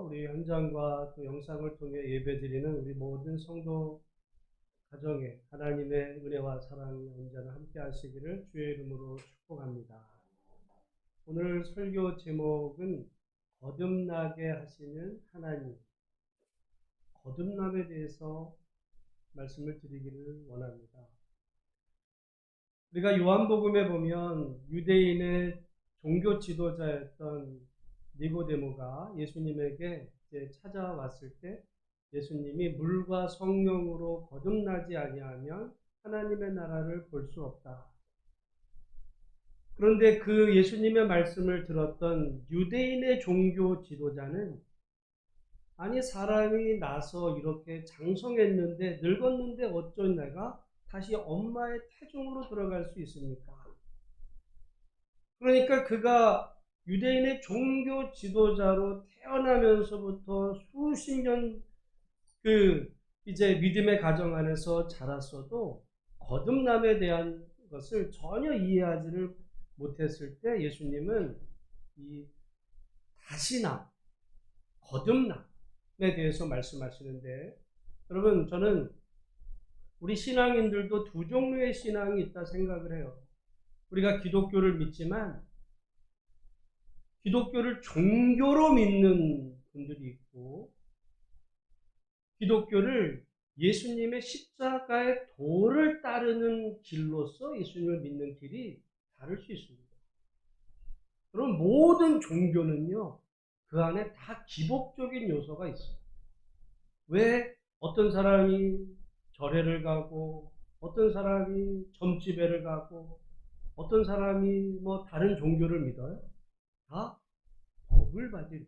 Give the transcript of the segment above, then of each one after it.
우리 현장과 또 영상을 통해 예배드리는 우리 모든 성도 가정에 하나님의 은혜와 사랑이 언제나 함께 하시기를 주의 이름으로 축복합니다. 오늘 설교 제목은 거듭나게 하시는 하나님, 거듭남에 대해서 말씀을 드리기를 원합니다. 우리가 요한복음에 보면 유대인의 종교 지도자였던 니고데모가 예수님에게 이제 찾아왔을 때 예수님이 물과 성령으로 거듭나지 아니하면 하나님의 나라를 볼 수 없다. 그런데 그 예수님의 말씀을 들었던 유대인의 종교 지도자는 아니 사람이 나서 이렇게 장성했는데 늙었는데 어쩐 내가 다시 엄마의 태중으로 들어갈 수 있습니까? 그러니까 그가 유대인의 종교 지도자로 태어나면서부터 수십 년 이제 믿음의 가정 안에서 자랐어도 거듭남에 대한 것을 전혀 이해하지를 못했을 때 예수님은 이 다시남, 거듭남에 대해서 말씀하시는데, 여러분 저는 우리 신앙인들도 두 종류의 신앙이 있다 생각을 해요. 우리가 기독교를 믿지만 기독교를 종교로 믿는 분들이 있고 기독교를 예수님의 십자가의 도를 따르는 길로서 예수님을 믿는 길이 다를 수 있습니다. 그럼 모든 종교는요, 그 안에 다 기복적인 요소가 있어요. 왜 어떤 사람이 절에를 가고 어떤 사람이 점집회를 가고 어떤 사람이 뭐 다른 종교를 믿어요? 다 복을 받을,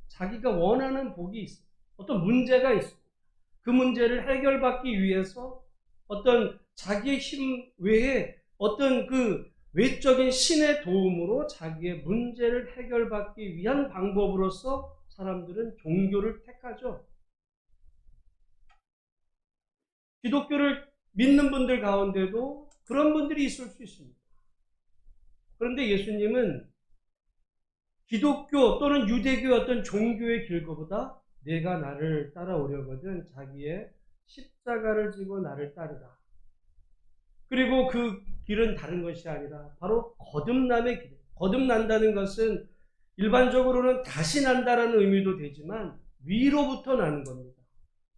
자기가 원하는 복이 있어요. 어떤 문제가 있어요. 그 문제를 해결받기 위해서 어떤 자기의 힘 외에 어떤 그 외적인 신의 도움으로 자기의 문제를 해결받기 위한 방법으로서 사람들은 종교를 택하죠. 기독교를 믿는 분들 가운데도 그런 분들이 있을 수 있습니다. 그런데 예수님은 기독교 또는 유대교 어떤 종교의 길거보다 내가 나를 따라오려거든 자기의 십자가를 지고 나를 따르라. 그리고 그 길은 다른 것이 아니라 바로 거듭남의 길. 거듭난다는 것은 일반적으로는 다시 난다라는 의미도 되지만 위로부터 나는 겁니다.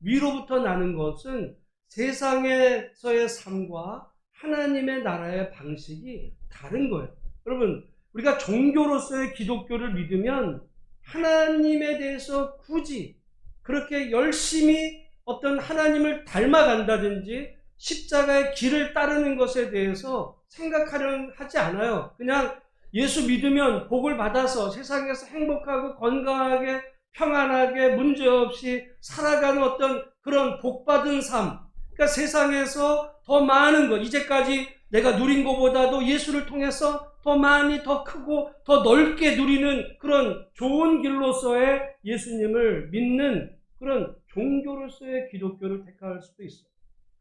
위로부터 나는 것은 세상에서의 삶과 하나님의 나라의 방식이 다른 거예요. 여러분, 우리가 종교로서의 기독교를 믿으면 하나님에 대해서 굳이 그렇게 열심히 어떤 하나님을 닮아간다든지 십자가의 길을 따르는 것에 대해서 생각하려 하지 않아요. 그냥 예수 믿으면 복을 받아서 세상에서 행복하고 건강하게 평안하게 문제없이 살아가는 어떤 그런 복받은 삶, 그러니까 세상에서 더 많은 것, 이제까지 내가 누린 것보다도 예수를 통해서 더 많이 더 크고 더 넓게 누리는 그런 좋은 길로서의 예수님을 믿는 그런 종교로서의 기독교를 택할 수도 있어요.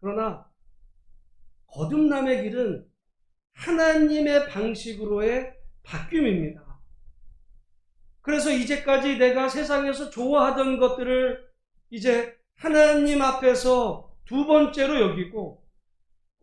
그러나 거듭남의 길은 하나님의 방식으로의 바뀜입니다. 그래서 이제까지 내가 세상에서 좋아하던 것들을 이제 하나님 앞에서 두 번째로 여기고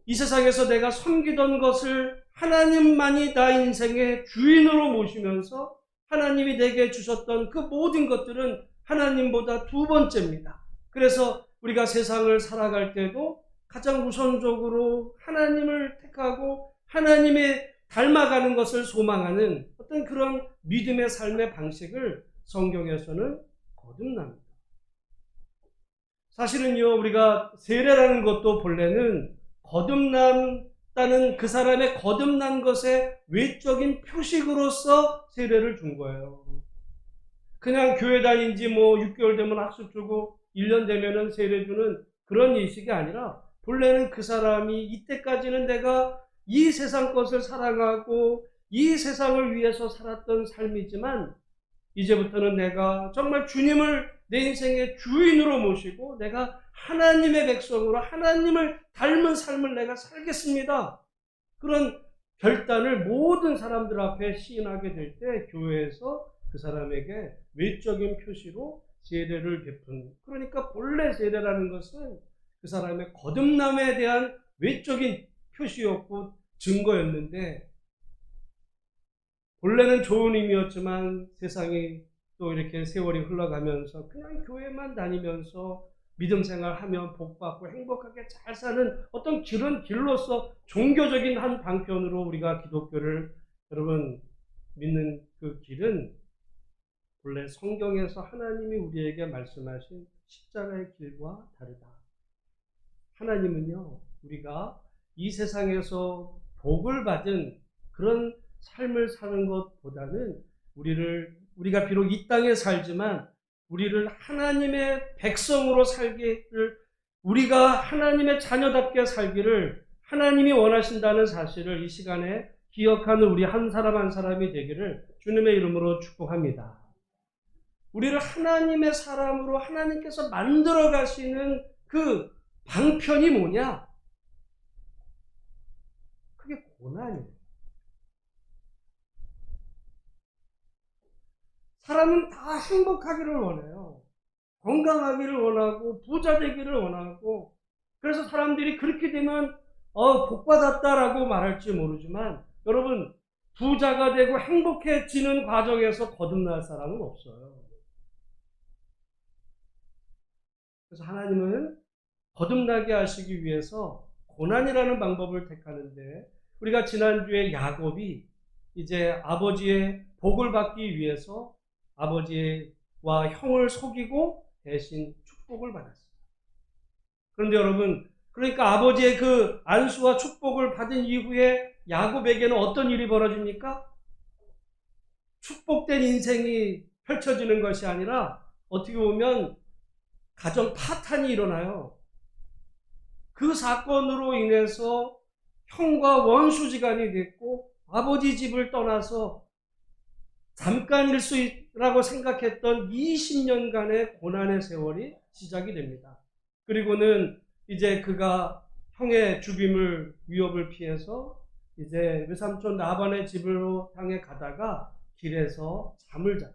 이 세상에서 내가 섬기던 것을 하나님만이 나 인생의 주인으로 모시면서 하나님이 내게 주셨던 그 모든 것들은 하나님보다 두 번째입니다. 그래서 우리가 세상을 살아갈 때도 가장 우선적으로 하나님을 택하고 하나님의 닮아가는 것을 소망하는 어떤 그런 믿음의 삶의 방식을 성경에서는 거듭납니다. 사실은요, 우리가 세례라는 것도 본래는 거듭난다는 그 사람의 거듭난 것의 외적인 표식으로서 세례를 준 거예요. 그냥 교회 다닌 지 뭐 6개월 되면 학습 주고 1년 되면은 세례 주는 그런 인식이 아니라 본래는 그 사람이 이때까지는 내가 이 세상 것을 사랑하고 이 세상을 위해서 살았던 삶이지만 이제부터는 내가 정말 주님을 내 인생의 주인으로 모시고 내가 하나님의 백성으로 하나님을 닮은 삶을 내가 살겠습니다. 그런 결단을 모든 사람들 앞에 시인하게 될 때 교회에서 그 사람에게 외적인 표시로 세례를 베푼, 그러니까 본래 세례라는 것은 그 사람의 거듭남에 대한 외적인 표시였고 증거였는데, 본래는 좋은 의미였지만 세상이 또 이렇게 세월이 흘러가면서 그냥 교회만 다니면서 믿음 생활하면 복받고 행복하게 잘 사는 어떤 그런 길로서 종교적인 한 방편으로 우리가 기독교를 여러분 믿는 그 길은 본래 성경에서 하나님이 우리에게 말씀하신 십자가의 길과 다르다. 하나님은요, 우리가 이 세상에서 복을 받은 그런 삶을 사는 것보다는 우리가 비록 이 땅에 살지만 우리를 하나님의 백성으로 살기를, 우리가 하나님의 자녀답게 살기를 하나님이 원하신다는 사실을 이 시간에 기억하는 우리 한 사람 한 사람이 되기를 주님의 이름으로 축복합니다. 우리를 하나님의 사람으로 하나님께서 만들어 가시는 그 방편이 뭐냐? 그게 고난이에요. 사람은 다 행복하기를 원해요. 건강하기를 원하고 부자 되기를 원하고, 그래서 사람들이 그렇게 되면 복받았다라고 말할지 모르지만 여러분, 부자가 되고 행복해지는 과정에서 거듭날 사람은 없어요. 그래서 하나님은 거듭나게 하시기 위해서 고난이라는 방법을 택하는데, 우리가 지난주에 야곱이 이제 아버지의 복을 받기 위해서 아버지와 형을 속이고 대신 축복을 받았습니다. 그런데 여러분, 그러니까 아버지의 그 안수와 축복을 받은 이후에 야곱에게는 어떤 일이 벌어집니까? 축복된 인생이 펼쳐지는 것이 아니라 어떻게 보면 가정 파탄이 일어나요. 그 사건으로 인해서 형과 원수지간이 됐고, 아버지 집을 떠나서 잠깐일수라고 생각했던 20년간의 고난의 세월이 시작이 됩니다. 그리고는 이제 그가 형의 죽임을 위협을 피해서 이제 외삼촌 라반의 집으로 향해 가다가 길에서 잠을 자죠.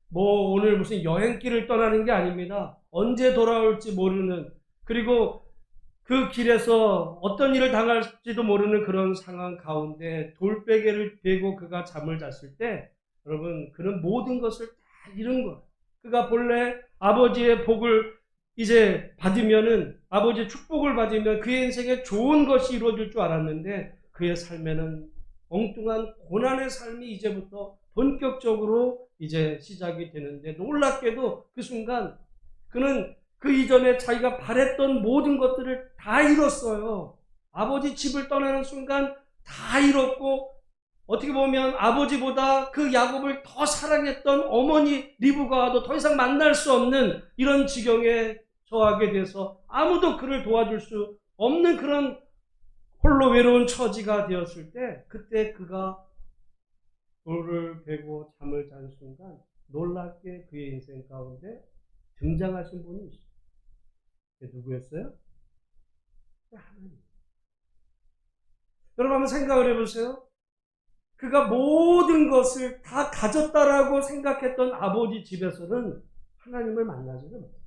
뭐 오늘 무슨 여행길을 떠나는 게 아닙니다. 언제 돌아올지 모르는, 그리고 그 길에서 어떤 일을 당할지도 모르는 그런 상황 가운데 돌베개를 베고 그가 잠을 잤을 때, 여러분, 그는 모든 것을 다 잃은 거예요. 그가 본래 아버지의 복을 이제 받으면은, 아버지의 축복을 받으면 그의 인생에 좋은 것이 이루어질 줄 알았는데, 그의 삶에는 엉뚱한 고난의 삶이 이제부터 본격적으로 이제 시작이 되는데, 놀랍게도 그 순간 그는 그 이전에 자기가 바랬던 모든 것들을 다 잃었어요. 아버지 집을 떠나는 순간 다 잃었고, 어떻게 보면 아버지보다 그 야곱을 더 사랑했던 어머니 리브가와도 더 이상 만날 수 없는 이런 지경에 처하게 돼서 아무도 그를 도와줄 수 없는 그런 홀로 외로운 처지가 되었을 때, 그때 그가 돌을 베고 잠을 잔 순간 놀랍게 그의 인생 가운데 등장하신 분이 있어요. 누구였어요? 하나님. 여러분 한번 생각을 해보세요. 그가 모든 것을 다 가졌다라고 생각했던 아버지 집에서는 하나님을 만나지는 못했어요.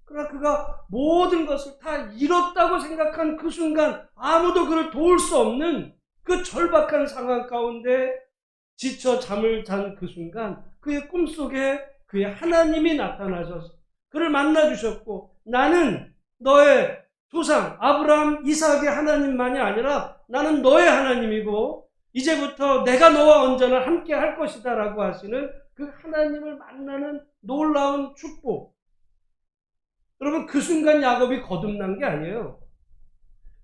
그러나 그가 모든 것을 다 잃었다고 생각한 그 순간, 아무도 그를 도울 수 없는 그 절박한 상황 가운데 지쳐 잠을 잔 그 순간, 그의 꿈속에 그의 하나님이 나타나셔서 그를 만나주셨고, 나는 너의 조상 아브라함 이삭의 하나님만이 아니라 나는 너의 하나님이고 이제부터 내가 너와 언제나 함께 할 것이다 라고 하시는 그 하나님을 만나는 놀라운 축복. 여러분, 그 순간 야곱이 거듭난 게 아니에요.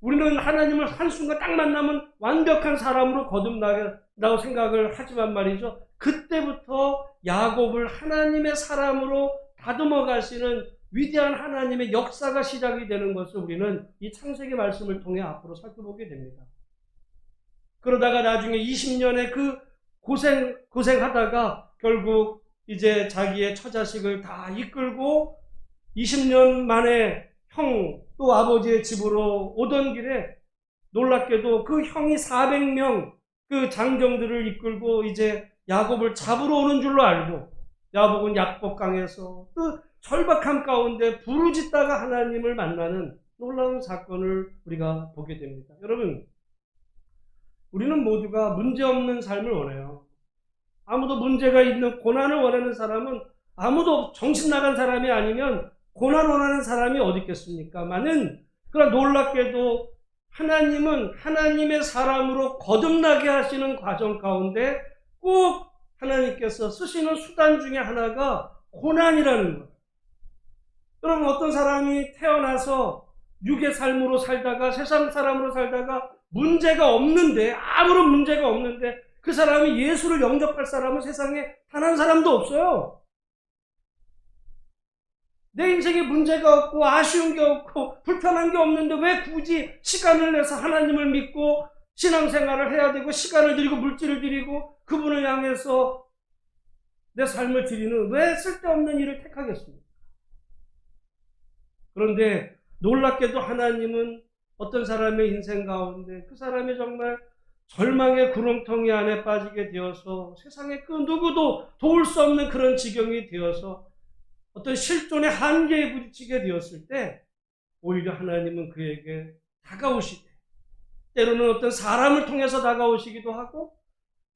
우리는 하나님을 한순간 딱 만나면 완벽한 사람으로 거듭나다고 생각을 하지만 말이죠, 그때부터 야곱을 하나님의 사람으로 다듬어 가시는 위대한 하나님의 역사가 시작이 되는 것을 우리는 이 창세기 말씀을 통해 앞으로 살펴보게 됩니다. 그러다가 나중에 20년의 그 고생하다가 결국 이제 자기의 처자식을 다 이끌고 20년 만에 형 또 아버지의 집으로 오던 길에 놀랍게도 그 형이 400명 그 장정들을 이끌고 이제 야곱을 잡으러 오는 줄로 알고 야곱은 약복강에서 그 절박함 가운데 부르짖다가 하나님을 만나는 놀라운 사건을 우리가 보게 됩니다. 여러분, 우리는 모두가 문제없는 삶을 원해요. 아무도 문제가 있는 고난을 원하는 사람은 아무도 정신 나간 사람이 아니면 고난 원하는 사람이 어디 있겠습니까? 그러나 놀랍게도 하나님은 하나님의 사람으로 거듭나게 하시는 과정 가운데 꼭 하나님께서 쓰시는 수단 중에 하나가 고난이라는 거예요. 여러분, 어떤 사람이 태어나서 육의 삶으로 살다가 세상 사람으로 살다가 문제가 없는데, 아무런 문제가 없는데 그 사람이 예수를 영접할 사람은 세상에 단 한 사람도 없어요. 내 인생에 문제가 없고 아쉬운 게 없고 불편한 게 없는데 왜 굳이 시간을 내서 하나님을 믿고 신앙생활을 해야 되고 시간을 들이고 물질을 들이고 그분을 향해서 내 삶을 드리는 왜 쓸데없는 일을 택하겠습니까? 그런데 놀랍게도 하나님은 어떤 사람의 인생 가운데 그 사람이 정말 절망의 구렁텅이 안에 빠지게 되어서 세상에 그 누구도 도울 수 없는 그런 지경이 되어서 어떤 실존의 한계에 부딪히게 되었을 때 오히려 하나님은 그에게 다가오시되 때로는 어떤 사람을 통해서 다가오시기도 하고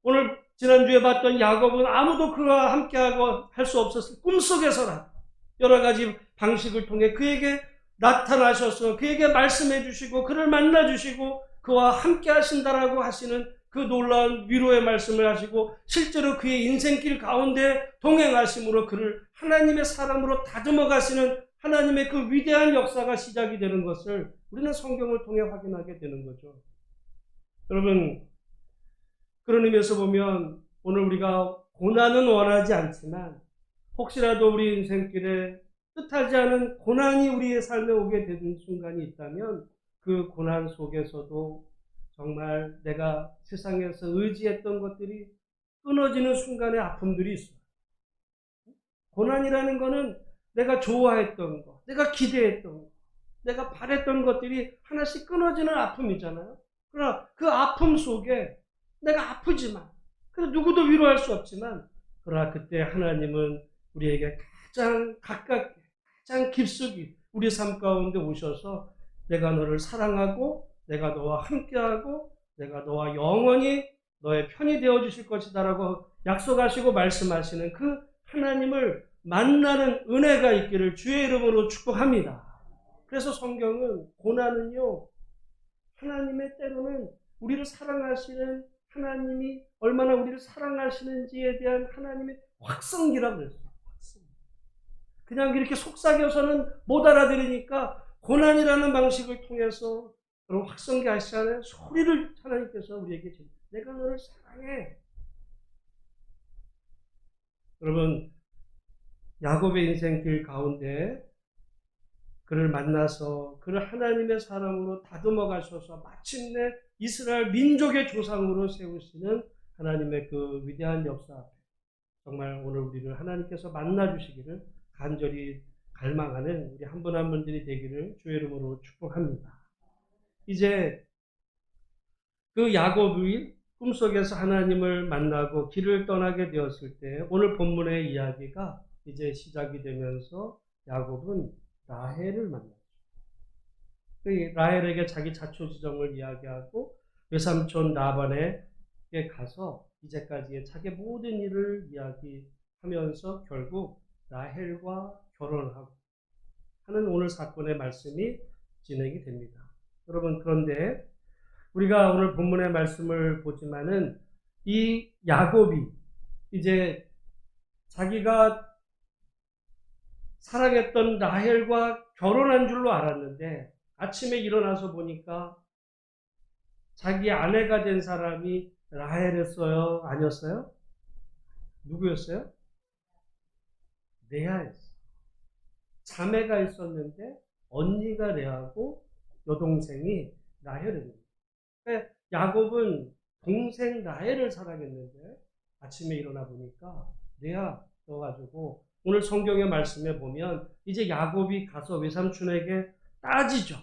오늘 지난주에 봤던 야곱은 아무도 그와 함께하고 할 수 없었을 꿈속에서라도 여러 가지 방식을 통해 그에게 나타나셔서 그에게 말씀해 주시고 그를 만나 주시고 그와 함께 하신다라고 하시는 그 놀라운 위로의 말씀을 하시고 실제로 그의 인생길 가운데 동행하심으로 그를 하나님의 사람으로 다듬어 가시는 하나님의 그 위대한 역사가 시작이 되는 것을 우리는 성경을 통해 확인하게 되는 거죠. 여러분, 그런 의미에서 보면 오늘 우리가 고난은 원하지 않지만 혹시라도 우리 인생길에 뜻하지 않은 고난이 우리의 삶에 오게 되는 순간이 있다면 그 고난 속에서도 정말 내가 세상에서 의지했던 것들이 끊어지는 순간의 아픔들이 있어요. 고난이라는 거는 내가 좋아했던 거, 내가 기대했던 거, 내가 바랬던 것들이 하나씩 끊어지는 아픔이잖아요. 그러나 그 아픔 속에 내가 아프지만, 그래서 누구도 위로할 수 없지만, 그러나 그때 하나님은 우리에게 가장 가깝게, 가장 깊숙이 우리 삶 가운데 오셔서 내가 너를 사랑하고 내가 너와 함께하고 내가 너와 영원히 너의 편이 되어주실 것이다라고 약속하시고 말씀하시는 그 하나님을 만나는 은혜가 있기를 주의 이름으로 축복합니다. 그래서 성경은 고난은요, 하나님의 때로는 우리를 사랑하시는 하나님이 얼마나 우리를 사랑하시는지에 대한 하나님의 확성기라고 그랬어요. 그냥 이렇게 속삭여서는 못 알아들으니까 고난이라는 방식을 통해서 여러분 확성기 하시잖아요. 소리를 하나님께서 우리에게 줍니다. 내가 너를 사랑해. 여러분, 야곱의 인생길 가운데 그를 만나서 그를 하나님의 사람으로 다듬어 가셔서 마침내 이스라엘 민족의 조상으로 세우시는 하나님의 그 위대한 역사 앞에 정말 오늘 우리를 하나님께서 만나 주시기를 간절히 갈망하는 우리 한 분 한 분들이 되기를 주의 이름으로 축복합니다. 이제 그 야곱이 꿈속에서 하나님을 만나고 길을 떠나게 되었을 때 오늘 본문의 이야기가 이제 시작이 되면서 야곱은 라헬을 만났죠. 라헬에게 자기 자초지종을 이야기하고 외삼촌 라반에게 가서 이제까지의 자기 모든 일을 이야기하면서 결국 라헬과 결혼하고 하는 오늘 사건의 말씀이 진행이 됩니다. 여러분, 그런데 우리가 오늘 본문의 말씀을 보지만은 이 야곱이 이제 자기가 사랑했던 라헬과 결혼한 줄로 알았는데 아침에 일어나서 보니까 자기 아내가 된 사람이 라헬이었어요? 아니었어요? 누구였어요? 레아였어요. 자매가 있었는데 언니가 레아고 여동생이 라헬입니다. 그러니까 야곱은 동생 라헬을 사랑했는데 아침에 일어나 보니까 레아 떠가지고 오늘 성경의 말씀에 보면 이제 야곱이 가서 외삼촌에게 따지죠.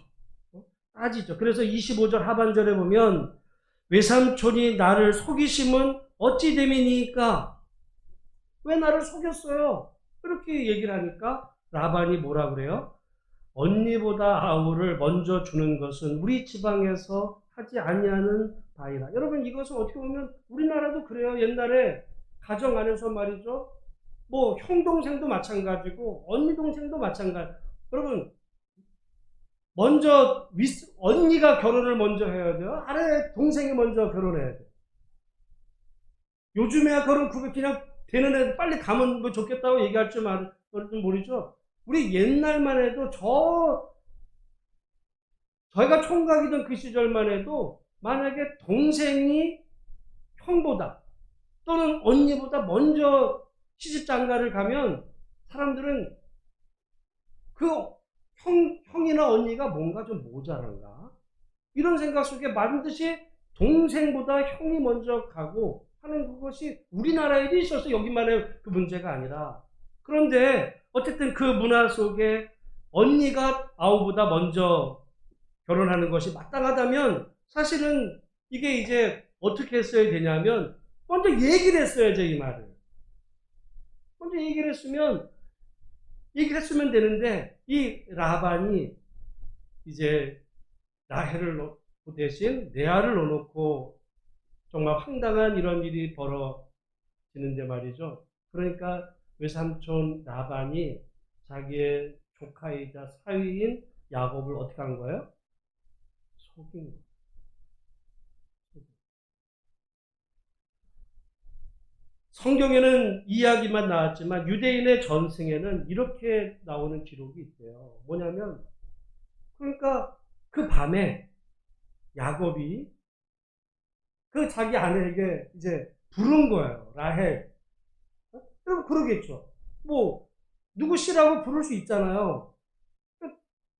따지죠. 그래서 25절 하반절에 보면 외삼촌이 나를 속이심은 어찌 됨이니까? 왜 나를 속였어요? 그렇게 얘기를 하니까 라반이 뭐라 그래요? 언니보다 아우를 먼저 주는 것은 우리 지방에서 하지 아니하는 바이라. 여러분, 이것은 어떻게 보면 우리나라도 그래요. 옛날에 가정 안에서 말이죠. 뭐 형 동생도 마찬가지고 언니 동생도 마찬가지. 여러분, 먼저 언니가 결혼을 먼저 해야 돼요. 아래 동생이 먼저 결혼해야 돼요. 요즘에야 결혼 그냥 되는 애 빨리 가면 뭐 좋겠다고 얘기할 줄 모르죠. 우리 옛날만 해도 저희가 총각이던 그 시절만 해도 만약에 동생이 형보다 또는 언니보다 먼저 시집장가를 가면 사람들은 그 형이나 언니가 뭔가 좀 모자란가? 이런 생각 속에 반드시 동생보다 형이 먼저 가고 하는 그것이 우리나라에도 있어서 여기만의 그 문제가 아니라, 그런데 어쨌든 그 문화 속에 언니가 아우보다 먼저 결혼하는 것이 마땅하다면 사실은 이게 이제 어떻게 했어야 되냐면 먼저 얘기를 했어야죠. 이 말을 먼저 얘기를 했으면 되는데, 이 라반이 이제 라헬을 놓고 대신 레아를 넣어놓고 정말 황당한 이런 일이 벌어지는데 말이죠. 그러니까 외삼촌 라반이 자기의 조카이자 사위인 야곱을 어떻게 한 거예요? 속인 거예요. 성경에는 이야기만 나왔지만 유대인의 전승에는 이렇게 나오는 기록이 있대요. 뭐냐면, 그러니까 그 밤에 야곱이 그 자기 아내에게 이제 부른 거예요. 라헬. 그럼 그러겠죠. 뭐 누구시라고 부를 수 있잖아요.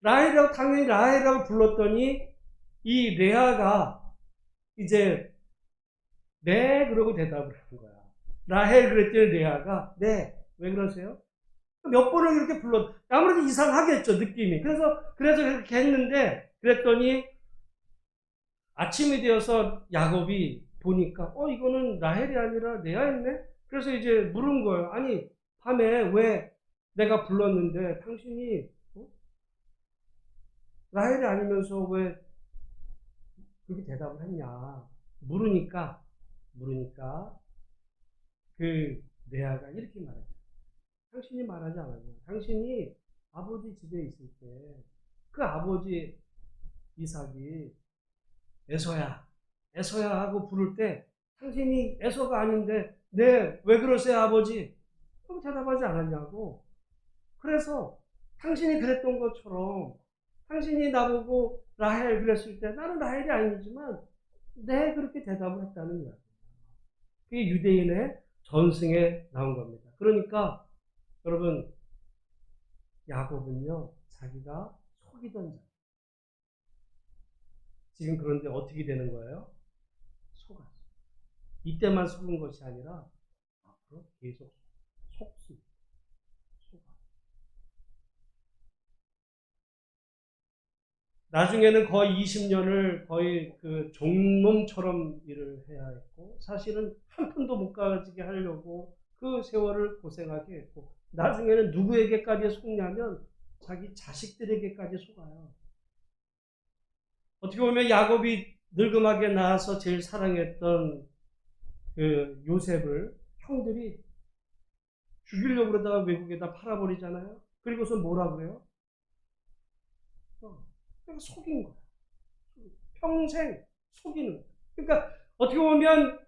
라헬이라고, 당연히 라헬이라고 불렀더니 이 레아가 이제 네 그러고 대답을 한 거야. 라헬 그랬더니 레아가 네. 왜 그러세요? 몇 번을 그렇게 아무래도 이상하겠죠, 느낌이. 그래서 그렇게 했는데, 그랬더니 아침이 되어서 야곱이 보니까 이거는 라헬이 아니라 레아였네. 그래서 이제 물은 거예요. 아니, 밤에 왜 내가 불렀는데 당신이 라헬이 아니면서 왜 그렇게 대답을 했냐. 물으니까 그 레아가 이렇게 말했죠. 당신이 말하지 않았냐. 당신이 아버지 집에 있을 때 그 아버지 이삭이 에서야 하고 부를 때 당신이 에서가 아닌데 네, 왜 그러세요 아버지? 그럼 대답하지 않았냐고. 그래서 당신이 그랬던 것처럼 당신이 나보고 라헬 그랬을 때 나는 라헬이 아니지만 네, 그렇게 대답을 했다는 이야기. 그게 유대인의 전승에 나온 겁니다. 그러니까 여러분, 야곱은요 자기가 속이던 자. 지금 그런데 어떻게 되는 거예요? 속았어. 이때만 속은 것이 아니라 앞으로 계속 속습니다. 나중에는 거의 20년을 거의 그 종놈처럼 일을 해야 했고, 사실은 한 푼도 못 가지게 하려고 그 세월을 고생하게 했고, 나중에는 누구에게까지 속냐면 자기 자식들에게까지 속아요. 어떻게 보면 야곱이 늙음하게 낳아서 제일 사랑했던 그 요셉을 형들이 죽이려고 그러다가 외국에다 팔아버리잖아요. 그리고서 뭐라 그래요? 그러니까 속인 거야. 평생 속이는 거야. 그러니까 어떻게 보면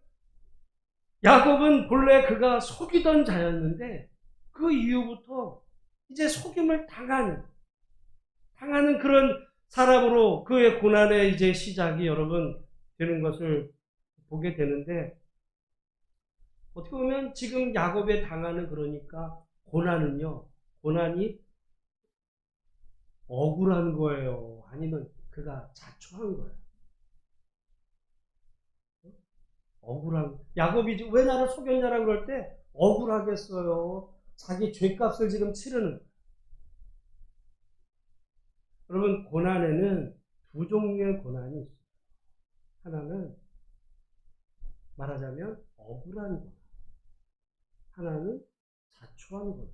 야곱은 본래 그가 속이던 자였는데 그 이후부터 이제 속임을 당하는 그런 사람으로 그의 고난의 이제 시작이 여러분 되는 것을 보게 되는데, 어떻게 보면 지금 야곱에 당하는 그러니까 고난이 억울한 거예요? 아니면 그가 자초한 거예요? 야곱이 왜 나를 속였냐라고 그럴 때 억울하겠어요. 자기 죄값을 지금 치르는. 여러분, 고난에는 두 종류의 고난이 있어요. 하나는 말하자면 억울한 고난. 하나는 자초한 고난.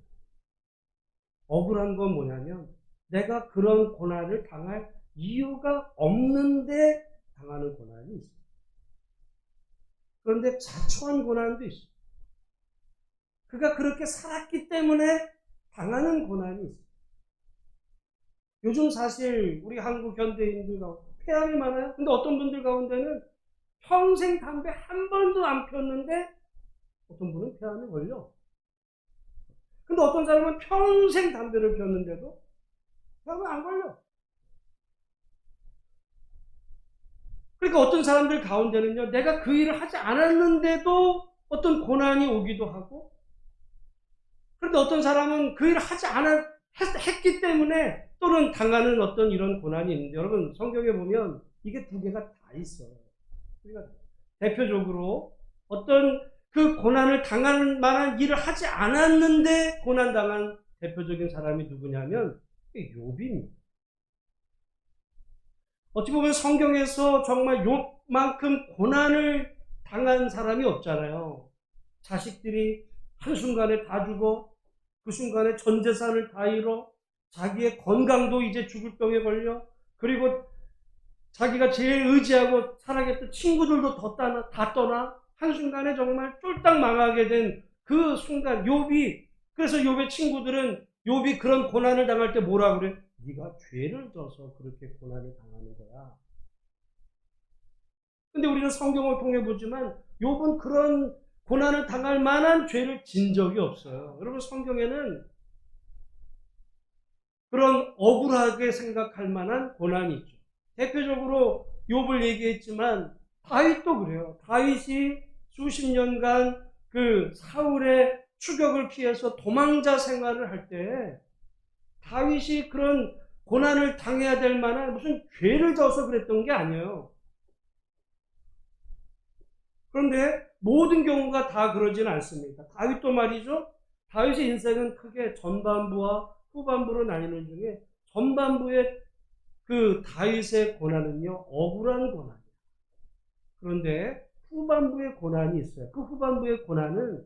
억울한 건 뭐냐면 내가 그런 고난을 당할 이유가 없는데 당하는 고난이 있어요. 그런데 자초한 고난도 있어요. 그가 그렇게 살았기 때문에 당하는 고난이 있어요. 요즘 사실 우리 한국 현대인들 가운데 폐암이 많아요. 근데 어떤 분들 가운데는 평생 담배 한 번도 안 폈는데 어떤 분은 폐암에 걸려. 근데 어떤 사람은 평생 담배를 폈는데도 폐암에 안 걸려. 그러니까 어떤 사람들 가운데는요, 내가 그 일을 하지 않았는데도 어떤 고난이 오기도 하고, 그런데 어떤 사람은 그 일을 하지 했기 때문에 또는 당하는 어떤 이런 고난이 있는데, 여러분, 성경에 보면 이게 두 개가 다 있어요. 그러니까 대표적으로 어떤 그 고난을 당할 만한 일을 하지 않았는데 고난당한 대표적인 사람이 누구냐면 욥입니다. 어찌 보면 성경에서 정말 욥만큼 고난을 당한 사람이 없잖아요. 자식들이 한순간에 다 죽어, 그 순간에 전 재산을 다 잃어, 자기의 건강도 이제 죽을 병에 걸려, 그리고 자기가 제일 의지하고 살아겠던 친구들도 다 떠나, 한순간에 정말 쫄딱 망하게 된 그 순간, 그래서 욥의 친구들은 욥이 그런 고난을 당할 때 뭐라 그래? 네가 죄를 져서 그렇게 고난을 당하는 거야. 근데 우리는 성경을 통해 보지만 욥은 그런 고난을 당할 만한 죄를 진 적이 없어요. 여러분, 성경에는 그런 억울하게 생각할 만한 고난이 있죠. 대표적으로 욥을 얘기했지만 다윗도 그래요. 다윗이 수십 년간 그 사울의 추격을 피해서 도망자 생활을 할 때 다윗이 그런 고난을 당해야 될 만한 무슨 죄를 져서 그랬던 게 아니에요. 그런데 모든 경우가 다 그러지는 않습니다. 다윗도 말이죠. 다윗의 인생은 크게 전반부와 후반부로 나뉘는 중에 전반부의 그 다윗의 고난은요, 억울한 고난이에요. 그런데 후반부의 고난이 있어요. 그 후반부의 고난은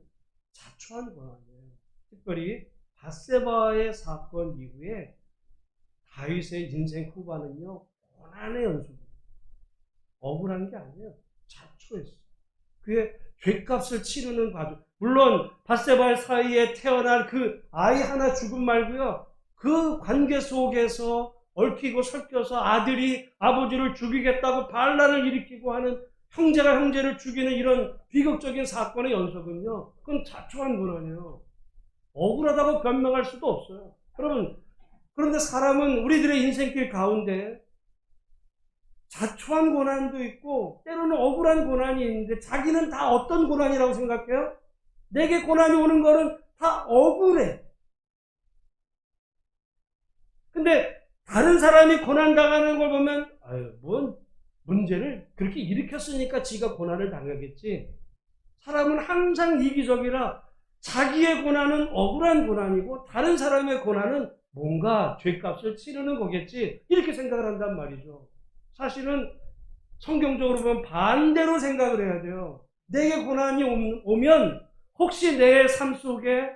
자초한 고난이에요. 특별히 밧세바의 사건 이후에 다윗의 인생 후반은요, 고난의 연속이에요. 억울한 게 아니에요. 자초했어요. 그의 죄값을 치르는 과정. 물론 밧세바의 사이에 태어난 그 아이 하나 죽음 말고요. 그 관계 속에서 얽히고 섞여서 아들이 아버지를 죽이겠다고 반란을 일으키고 하는, 형제가 형제를 죽이는 이런 비극적인 사건의 연속은요, 그건 자초한 고난이에요. 억울하다고 변명할 수도 없어요. 여러분, 그런데 사람은 우리들의 인생길 가운데 자초한 고난도 있고 때로는 억울한 고난이 있는데 자기는 다 어떤 고난이라고 생각해요? 내게 고난이 오는 거는 다 억울해. 근데 다른 사람이 고난당하는 걸 보면 뭔 문제를 그렇게 일으켰으니까 지가 고난을 당하겠지. 사람은 항상 이기적이라 자기의 고난은 억울한 고난이고 다른 사람의 고난은 뭔가 죄값을 치르는 거겠지, 이렇게 생각을 한단 말이죠. 사실은 성경적으로 보면 반대로 생각을 해야 돼요. 내게 고난이 오면 혹시 내 삶 속에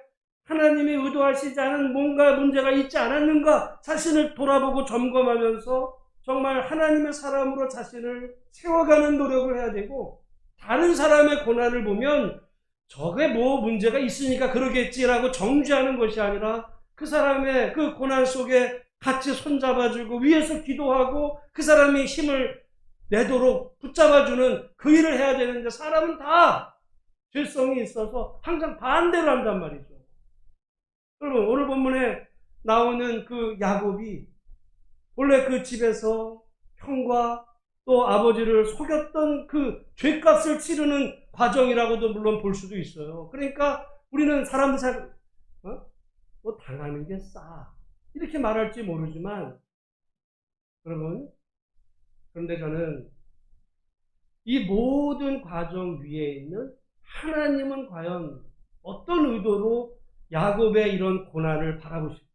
하나님이 의도하시지 않은 뭔가 문제가 있지 않았는가 자신을 돌아보고 점검하면서 정말 하나님의 사람으로 자신을 세워가는 노력을 해야 되고, 다른 사람의 고난을 보면 저게 뭐 문제가 있으니까 그러겠지라고 정죄하는 것이 아니라 그 사람의 그 고난 속에 같이 손잡아주고 위에서 기도하고 그 사람이 힘을 내도록 붙잡아주는 그 일을 해야 되는데 사람은 다 죄성이 있어서 항상 반대로 한단 말이죠. 여러분, 오늘 본문에 나오는 그 야곱이 원래 그 집에서 형과 또 아버지를 속였던 그 죄값을 치르는 과정이라고도 물론 볼 수도 있어요. 그러니까 우리는 사람들 뭐 당하는 게 싸, 이렇게 말할지 모르지만 여러분, 그런데 저는 이 모든 과정 위에 있는 하나님은 과연 어떤 의도로 야곱의 이런 고난을 바라보실까?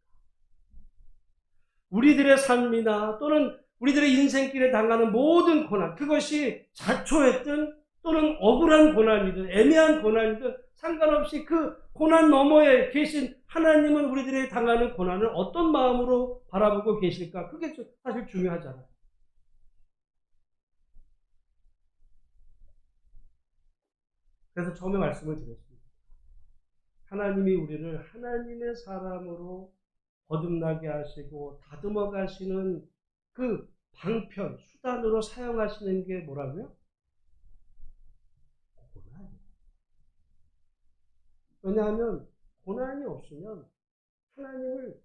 우리들의 삶이나 또는 우리들의 인생길에 당하는 모든 고난, 그것이 자초했든 또는 억울한 고난이든 애매한 고난이든 상관없이 그 고난 너머에 계신 하나님은 우리들이 당하는 고난을 어떤 마음으로 바라보고 계실까? 그게 사실 중요하잖아요. 그래서 처음에 말씀을 드렸습니다. 하나님이 우리를 하나님의 사람으로 거듭나게 하시고 다듬어 가시는 그 방편, 수단으로 사용하시는 게 뭐라고요? 고난. 왜냐하면 고난이 없으면 하나님을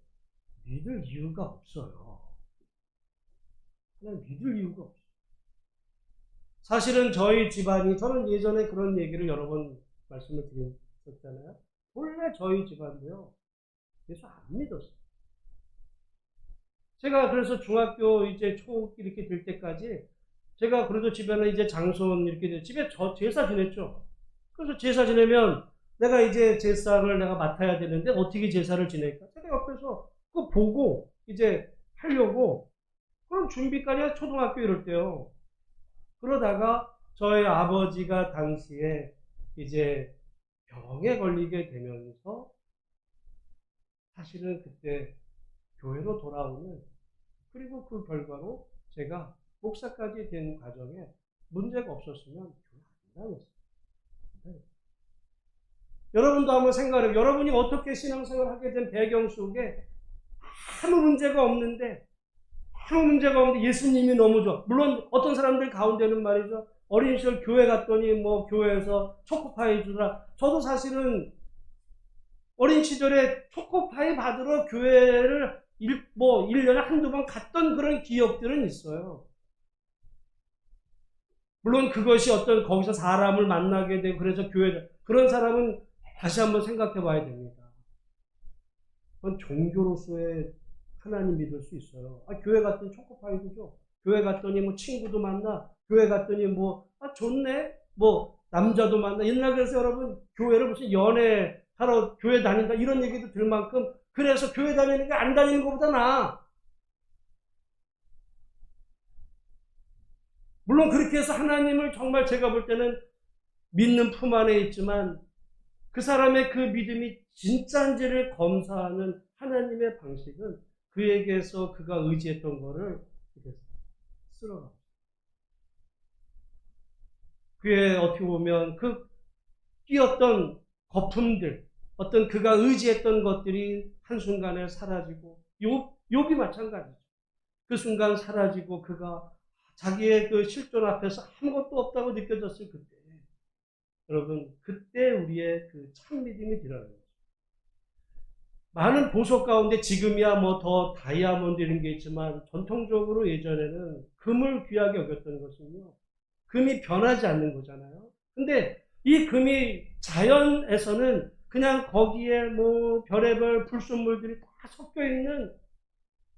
믿을 이유가 없어요. 하나님 믿을 이유가 없어요. 사실은 저희 집안이, 저는 예전에 그런 얘기를 여러 번 말씀을 드렸잖아요. 원래 저희 집안도요, 예수 안 믿었어요. 제가 그래서 중학교 이제 초 이렇게 될 때까지 제가 그래도 집에는 이제 장손 이렇게 집에 제사 지냈죠. 그래서 제사 지내면 내가 이제 제사를 내가 맡아야 되는데 어떻게 제사를 지낼까? 제가 옆에서 그거 보고 이제 하려고 그런 준비까지 초등학교 이럴 때요. 그러다가 저희 아버지가 당시에 이제 병에 걸리게 되면서 사실은 그때 교회로 돌아오는, 그리고 그 결과로 제가 목사까지 된 과정에 문제가 없었으면 교회 안 다녔어요. 네. 여러분도 한번 생각해요. 여러분이 어떻게 신앙생활을 하게 된 배경 속에 아무 문제가 없는데 예수님이 너무 좋아. 물론 어떤 사람들 가운데는 말이죠. 어린 시절 교회 갔더니 뭐 교회에서 초코파이 주더라. 저도 사실은 어린 시절에 초코파이 받으러 교회를 1년에 한두 번 갔던 그런 기억들은 있어요. 물론 그것이 어떤 거기서 사람을 만나게 되고 그래서 그런 사람은 다시 한번 생각해 봐야 됩니다. 그건 종교로서의 하나님 믿을 수 있어요. 교회 갔더니 초코파이도 줘. 교회 갔더니 뭐 친구도 만나. 교회 갔더니 좋네. 남자도 만나. 옛날 그래서 여러분 교회를 무슨 연애하러 교회 다닌다 이런 얘기도 들 만큼 그래서 교회 다니는 게 안 다니는 것보다 나아. 물론 그렇게 해서 하나님을 정말 제가 볼 때는 믿는 품 안에 있지만 그 사람의 그 믿음이 진짜인지를 검사하는 하나님의 방식은 그에게서 그가 의지했던 거를 쓸어가. 그의 어떻게 보면 그 끼었던 거품들, 어떤 그가 의지했던 것들이 한순간에 사라지고, 욥이 마찬가지죠. 그 순간 사라지고 그가 자기의 그 실존 앞에서 아무것도 없다고 느껴졌을 그때, 여러분, 그때 우리의 그 참 믿음이 드러나는 거죠. 많은 보석 가운데 지금이야 더 다이아몬드 이런 게 있지만 전통적으로 예전에는 금을 귀하게 여겼던 것은요, 금이 변하지 않는 거잖아요. 근데 이 금이 자연에서는 그냥 거기에 별의별 불순물들이 다 섞여 있는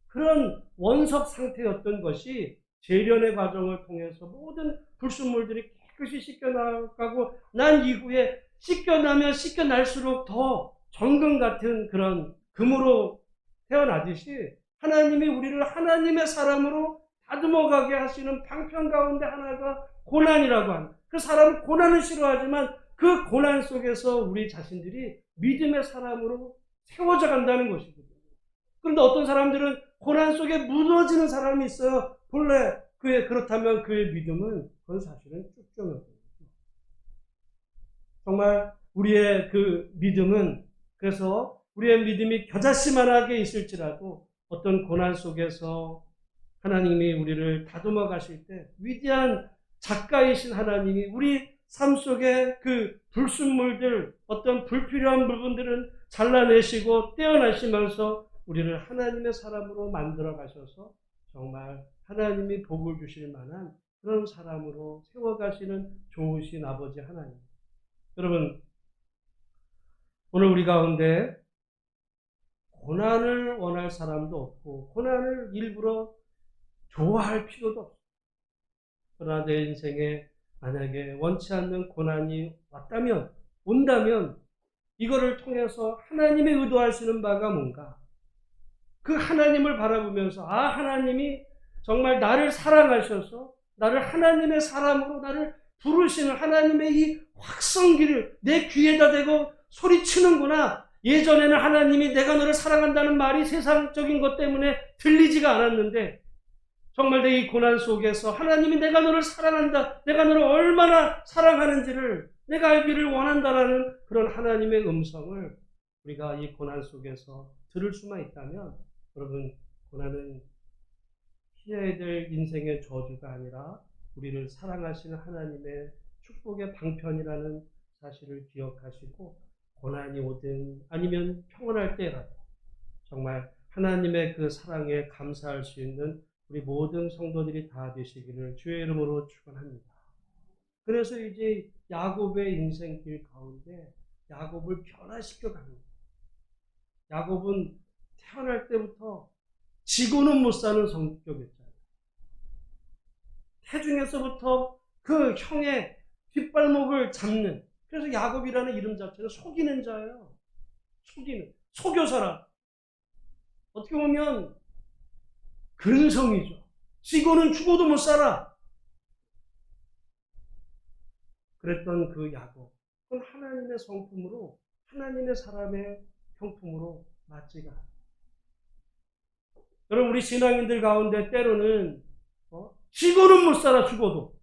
그런 원석 상태였던 것이 재련의 과정을 통해서 모든 불순물들이 깨끗이 씻겨나가고 난 이후에 씻겨나면 씻겨날수록 더 정금 같은 그런 금으로 태어나듯이 하나님이 우리를 하나님의 사람으로 다듬어가게 하시는 방편 가운데 하나가 고난이라고 하는, 그 사람은 고난을 싫어하지만 그 고난 속에서 우리 자신들이 믿음의 사람으로 세워져 간다는 것이거든요. 그런데 어떤 사람들은 고난 속에 무너지는 사람이 있어요. 본래 그렇다면 그의 믿음은 그건 사실은 쭉정이거든요. 정말 우리의 그 믿음은, 그래서 우리의 믿음이 겨자씨만하게 있을지라도 어떤 고난 속에서 하나님이 우리를 다듬어 가실 때 위대한 작가이신 하나님이 우리 삶 속에 그 불순물들, 어떤 불필요한 부분들은 잘라내시고 떼어내시면서 우리를 하나님의 사람으로 만들어 가셔서 정말 하나님이 복을 주실 만한 그런 사람으로 세워가시는 좋으신 아버지 하나님. 여러분, 오늘 우리 가운데 고난을 원할 사람도 없고 고난을 일부러 좋아할 필요도 없어요. 그러나 내 인생에 만약에 원치 않는 고난이 온다면 이거를 통해서 하나님이 의도하시는 바가 뭔가, 그 하나님을 바라보면서 하나님이 정말 나를 사랑하셔서 나를 하나님의 사람으로 나를 부르시는 하나님의 이 확성기를 내 귀에다 대고 소리치는구나. 예전에는 하나님이 내가 너를 사랑한다는 말이 세상적인 것 때문에 들리지가 않았는데 정말 내 이 고난 속에서 하나님이 내가 너를 사랑한다, 내가 너를 얼마나 사랑하는지를 내가 알기를 원한다라는 그런 하나님의 음성을 우리가 이 고난 속에서 들을 수만 있다면 여러분, 고난은 피해야 될 인생의 저주가 아니라 우리를 사랑하시는 하나님의 축복의 방편이라는 사실을 기억하시고 고난이 오든 아니면 평온할 때라도 정말 하나님의 그 사랑에 감사할 수 있는 우리 모든 성도들이 다 되시기를 주의 이름으로 축원합니다. 그래서 이제 야곱의 인생길 가운데 야곱을 변화시켜 갑니다. 야곱은 태어날 때부터 지고는 못 사는 성격이었잖아요. 태중에서부터 그 형의 뒷발목을 잡는, 그래서 야곱이라는 이름 자체는 속이는 자예요. 속여서라. 어떻게 보면 근성이죠. 지고는 죽어도 못 살아. 그랬던 그 야곱, 그건 하나님의 성품으로, 하나님의 사람의 형품으로 맞지가 않아요. 여러분, 우리 신앙인들 가운데 때로는 지고는 못 살아, 죽어도.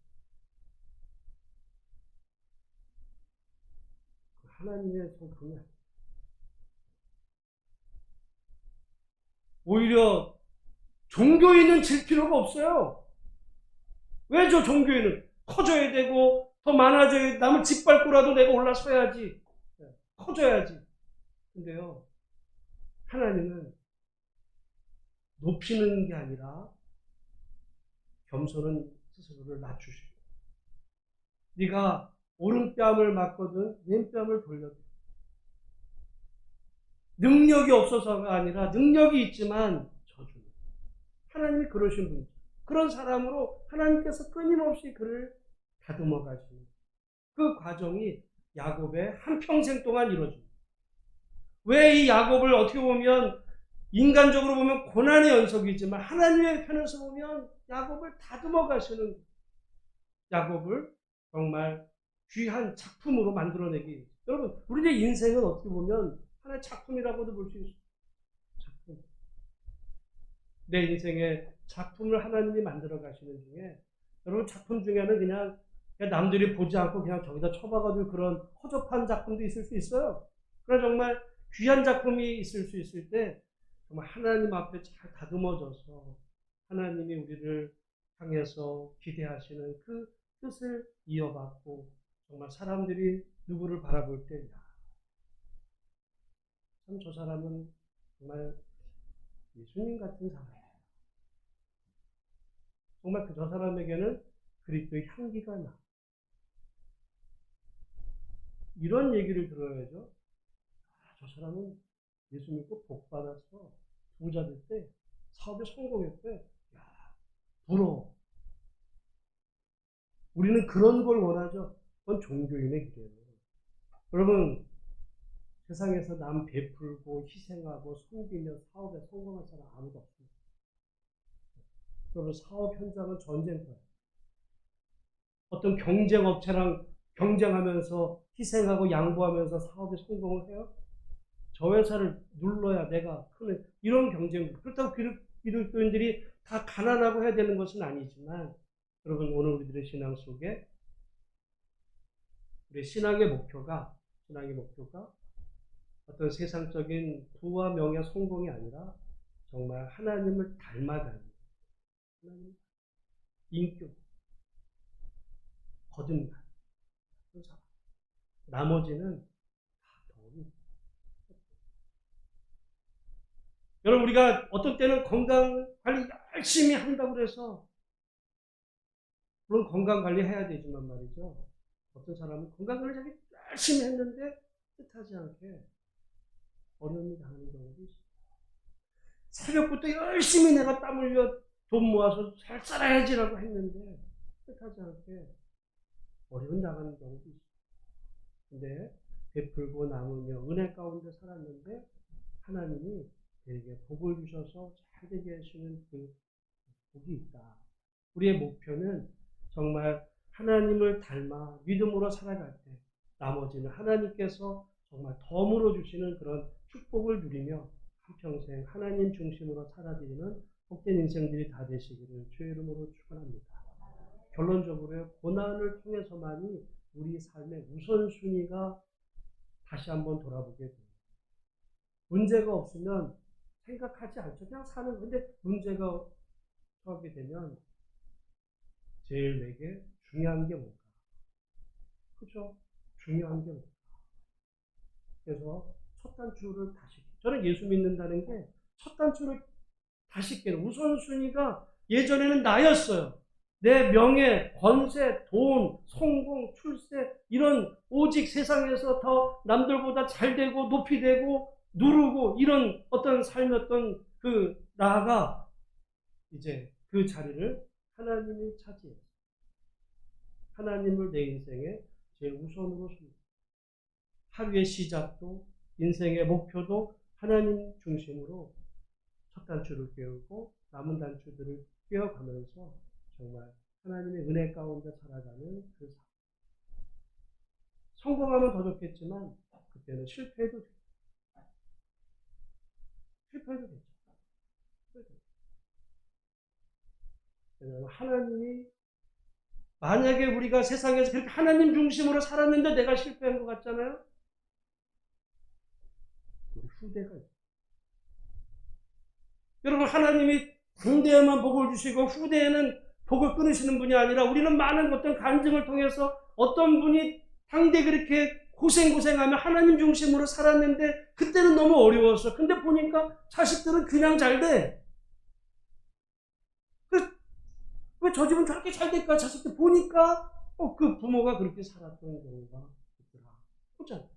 하나님의 성품이 아니에요. 오히려 종교인은 질 필요가 없어요. 왜죠? 종교인은 커져야 되고 더 많아져야, 남을 짓밟고라도 내가 올라서야지, 커져야지. 근데요, 하나님은 높이는 게 아니라 겸손은 스스로를 낮추시고, 네가 오른뺨을 맞거든 왼뺨을 돌려줘. 능력이 없어서가 아니라 능력이 있지만 저주는, 하나님이 그러신 분이죠. 그런 사람으로 하나님께서 끊임없이 그를 다듬어 가시는 그 과정이 야곱의 한평생 동안 이루어집니다. 왜 이 야곱을 어떻게 보면 인간적으로 보면 고난의 연속이지만 하나님의 편에서 보면 야곱을 다듬어 가시는, 야곱을 정말 귀한 작품으로 만들어내기 위해서. 여러분, 우리의 인생은 어떻게 보면 하나의 작품이라고도 볼 수 있어요. 작품. 내 인생의 작품을 하나님이 만들어 가시는 중에, 여러분, 작품 중에는 그냥 남들이 보지 않고 그냥 저기다 쳐박아둘 그런 허접한 작품도 있을 수 있어요. 그러나 정말 귀한 작품이 있을 수 있을 때 정말 하나님 앞에 잘 다듬어져서 하나님이 우리를 향해서 기대하시는 그 뜻을 이어받고 정말 사람들이 누구를 바라볼 때, 참 저 사람은 정말 예수님 같은 사람이에요. 정말 저 사람에게는 그리스도의 향기가 나. 이런 얘기를 들어야죠. 저 사람은 예수 믿고 복 받았어. 부자 될 때, 사업에 성공했대. 야, 부러워. 우리는 그런 걸 원하죠. 그건 종교인의 길이에요. 여러분, 세상에서 남 베풀고 희생하고 섬기며 사업에 성공한 사람 아무도 없습니다. 여러분, 사업 현장은 전쟁터예요. 어떤 경쟁업체랑 경쟁하면서 희생하고 양보하면서 사업에 성공을 해요? 저 회사를 눌러야 내가 큰, 이런 경쟁. 그렇다고 기독교인들이 다 가난하고 해야 되는 것은 아니지만, 여러분, 오늘 우리들의 신앙 속에 우리 신앙의 목표가 어떤 세상적인 부와 명예, 성공이 아니라 정말 하나님을 닮아가는 하나님, 인격, 거듭나는 그런 사람. 나머지는 다 도움이. 여러분, 우리가 어떤 때는 건강 관리 열심히 한다고 해서, 물론 건강 관리 해야 되지만 말이죠. 어떤 사람은 건강 관리 자기 열심히 했는데 뜻하지 않게 어려움이 당하는 경우도 있어요. 새벽부터 열심히 내가 땀 흘려 돈 모아서 잘 살아야지라고 했는데 뜻하지 않게 어려움 당하는 경우도 있어요. 근데 베풀고 나누며 은혜 가운데 살았는데 하나님이 되게 복을 주셔서 잘 되게 하시는 그 복이 있다. 우리의 목표는 정말 하나님을 닮아 믿음으로 살아갈 때 나머지는 하나님께서 정말 덤으로 주시는 그런 축복을 누리며 한평생 하나님 중심으로 살아드리는 복된 인생들이 다 되시기를 주의 이름으로 축원합니다. 결론적으로 고난을 통해서만이 우리 삶의 우선순위가 다시 한번 돌아보게 됩니다. 문제가 없으면 생각하지 않죠. 그냥 사는 건데 문제가 처하게 되면 제일 내게 중요한 게 뭘까? 그죠? 중요한 게 뭘까? 그래서 첫 단추를 다시, 저는 예수 믿는다는 게 첫 단추를 다시 깨는 우선순위가 예전에는 나였어요. 내 명예, 권세, 돈, 성공, 출세 이런 오직 세상에서 더 남들보다 잘 되고 높이 되고 누르고 이런 어떤 삶이었던 그 나가 이제 그 자리를 하나님이 차지했어요. 하나님을 내 인생의 제일 우선으로 씁니다. 하루의 시작도 인생의 목표도 하나님 중심으로 첫 단추를 깨우고 남은 단추들을 깨어가면서 정말 하나님의 은혜 가운데 살아가는 그 삶. 성공하면 더 좋겠지만 그때는 실패해도 되죠. 실패해도 되죠. 하나님이 만약에 우리가 세상에서 그렇게 하나님 중심으로 살았는데 내가 실패한 것 같잖아요. 우리 후대가 있어요. 여러분 하나님이 당대에만 복을 주시고 후대에는 복을 끊으시는 분이 아니라 우리는 많은 어떤 간증을 통해서 어떤 분이 당대 그렇게 고생하며 하나님 중심으로 살았는데 그때는 너무 어려웠어. 근데 보니까 자식들은 그냥 잘 돼. 왜 저 집은 저렇게 잘 될까? 자식들 보니까 그 부모가 그렇게 살았던 경우가 있더라. 그렇잖아요.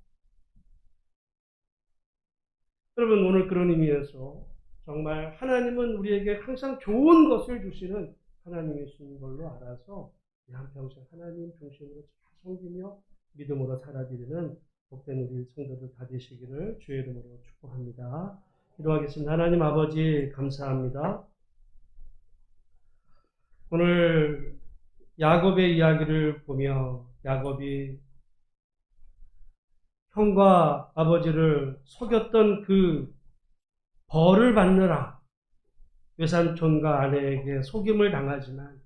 여러분 오늘 그런 의미에서 정말 하나님은 우리에게 항상 좋은 것을 주시는 하나님이신 걸로 알아서 한평생 하나님 중심으로 잘 섬기며 믿음으로 살아드리는 복된 우리 성도들 다 되시기를 주의 이름으로 축복합니다. 기도하겠습니다. 하나님 아버지 감사합니다. 오늘 야곱의 이야기를 보며 야곱이 형과 아버지를 속였던 그 벌을 받느라 외삼촌과 아내에게 속임을 당하지만